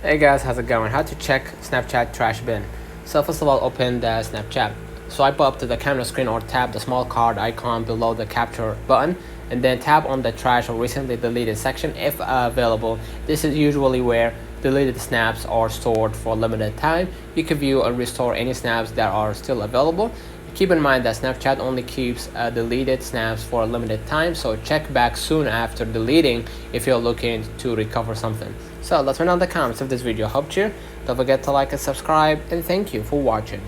Hey guys, how's it going? How to check Snapchat trash bin. So first of all, open the Snapchat. Swipe up to the camera screen or tap the small card icon below the capture button, and then tap on the trash or recently deleted section if available. This is usually where deleted snaps are stored for a limited time. You can view and restore any snaps that are still available. Keep in mind that Snapchat only keeps deleted snaps for a limited time, so check back soon after deleting if you're looking to recover something. So let me know in the comments if this video helped you. Don't forget to like and subscribe, and thank you for watching.